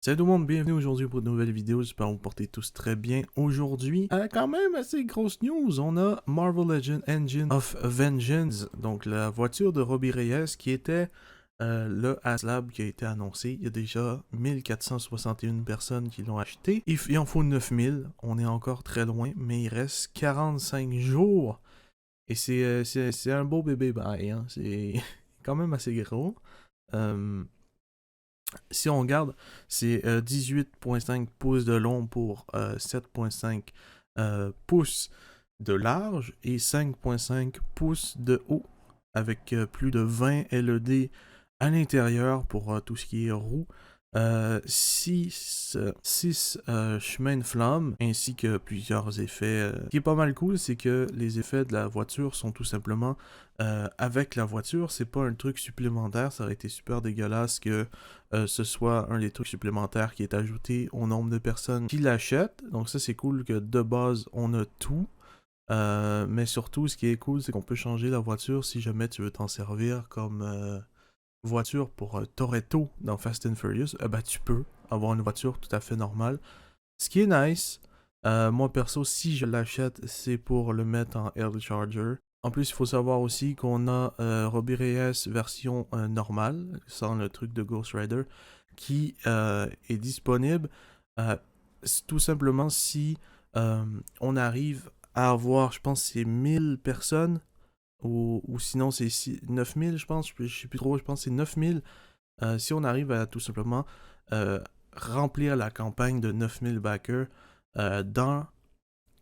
Salut tout le monde, bienvenue aujourd'hui pour une nouvelle vidéo, j'espère que vous portez tous très bien. Aujourd'hui, quand même assez grosse news, on a Marvel Legends Engine of Vengeance, donc la voiture de Robbie Reyes qui était le HasLab qui a été annoncé. Il y a déjà 1461 personnes qui l'ont acheté. Il en faut 9000, on est encore très loin, mais il reste 45 jours. Et c'est un beau bébé bye, hein. C'est quand même assez gros. Euh, Si on regarde, c'est 18,5 pouces de long pour 7,5 pouces de large et 5,5 pouces de haut, avec plus de 20 LED à l'intérieur pour tout ce qui est roue. 6 chemins de flamme ainsi que plusieurs effets. Ce qui est pas mal cool, c'est que les effets de la voiture sont tout simplement avec la voiture. C'est pas un truc supplémentaire. Ça aurait été super dégueulasse que ce soit un des trucs supplémentaires qui est ajouté au nombre de personnes qui l'achètent. Donc ça, c'est cool que de base, on a tout. Mais surtout, ce qui est cool, c'est qu'on peut changer la voiture si jamais tu veux t'en servir comme voiture pour Toretto dans Fast and Furious. Ben, tu peux avoir une voiture tout à fait normale. Ce qui est nice. Moi, perso, si je l'achète, c'est pour le mettre en L Charger. En plus, il faut savoir aussi qu'on a Robbie Reyes version normale, sans le truc de Ghost Rider, qui est disponible tout simplement si on arrive à avoir, je pense, c'est 1000 personnes, ou sinon c'est 9000, je pense, je sais plus trop, je pense que c'est 9000. Si on arrive à tout simplement euh, remplir la campagne de 9000 backers dans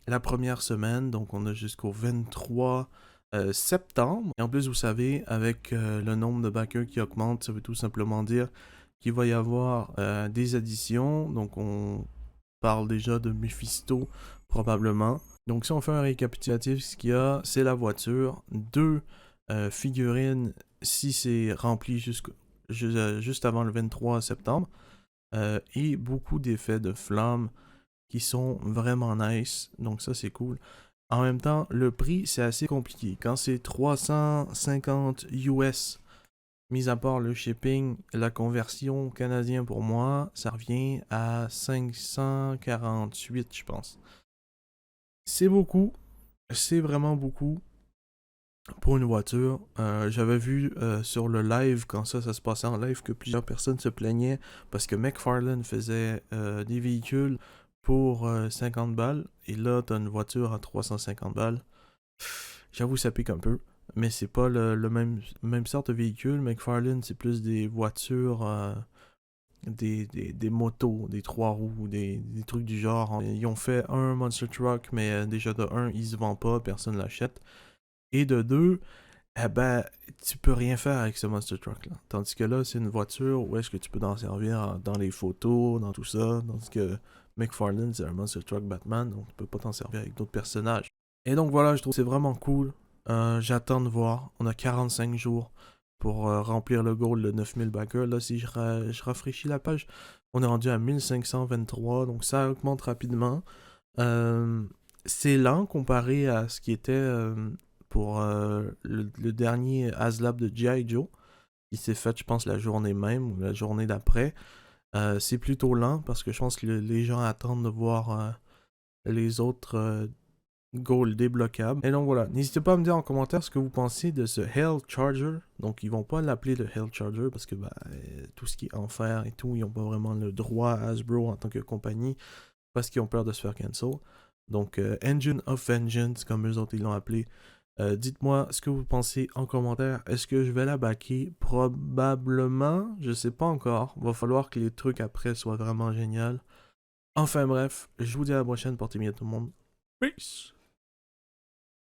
la première semaine, donc on a jusqu'au 23 septembre. Et en plus, vous savez, avec le nombre de backers qui augmente, ça veut tout simplement dire qu'il va y avoir des additions. Donc on parle déjà de Mephisto, probablement. Donc si on fait un récapitulatif, ce qu'il y a, c'est la voiture, deux figurines, si c'est rempli juste avant le 23 septembre, et beaucoup d'effets de flammes qui sont vraiment nice, donc ça c'est cool. En même temps, le prix c'est assez compliqué. Quand c'est 350 US, mis à part le shipping, la conversion canadien pour moi, ça revient à 548, je pense. C'est beaucoup, c'est vraiment beaucoup pour une voiture. J'avais vu sur le live, quand ça se passait en live, que plusieurs personnes se plaignaient parce que McFarlane faisait des véhicules pour 50 balles, et là, t'as une voiture à 350 balles. J'avoue, ça pique un peu, mais c'est pas le même sorte de véhicule. McFarlane, c'est plus des voitures, des motos, des trois roues, des trucs du genre. Ils ont fait un Monster Truck, mais déjà de un, il se vend pas, personne l'achète. Et de deux, eh ben, tu peux rien faire avec ce Monster Truck là. Tandis que là, c'est une voiture où est-ce que tu peux t'en servir dans les photos, dans tout ça. Tandis que McFarlane, c'est un Monster Truck Batman, donc tu peux pas t'en servir avec d'autres personnages. Et donc voilà, je trouve que c'est vraiment cool. J'attends de voir. On a 45 jours pour remplir le goal de 9000 backers. Là, si je rafraîchis la page, on est rendu à 1523, donc ça augmente rapidement. Euh, c'est lent comparé à ce qui était pour le dernier HasLab de G.I. Joe. Il s'est fait, je pense, la journée même ou la journée d'après. C'est plutôt lent parce que je pense que les gens attendent de voir les autres goals débloquables. Et donc voilà, n'hésitez pas à me dire en commentaire ce que vous pensez de ce Hell Charger. Donc ils vont pas l'appeler le Hell Charger parce que tout ce qui est enfer et tout, ils n'ont pas vraiment le droit à Hasbro en tant que compagnie parce qu'ils ont peur de se faire cancel. Donc Engine of Vengeance, comme eux autres ils l'ont appelé. Dites-moi ce que vous pensez en commentaire. Est-ce que je vais la backer? Probablement. Je sais pas encore. Va falloir que les trucs après soient vraiment géniaux. Enfin bref, je vous dis à la prochaine. Portez bien tout le monde. Peace!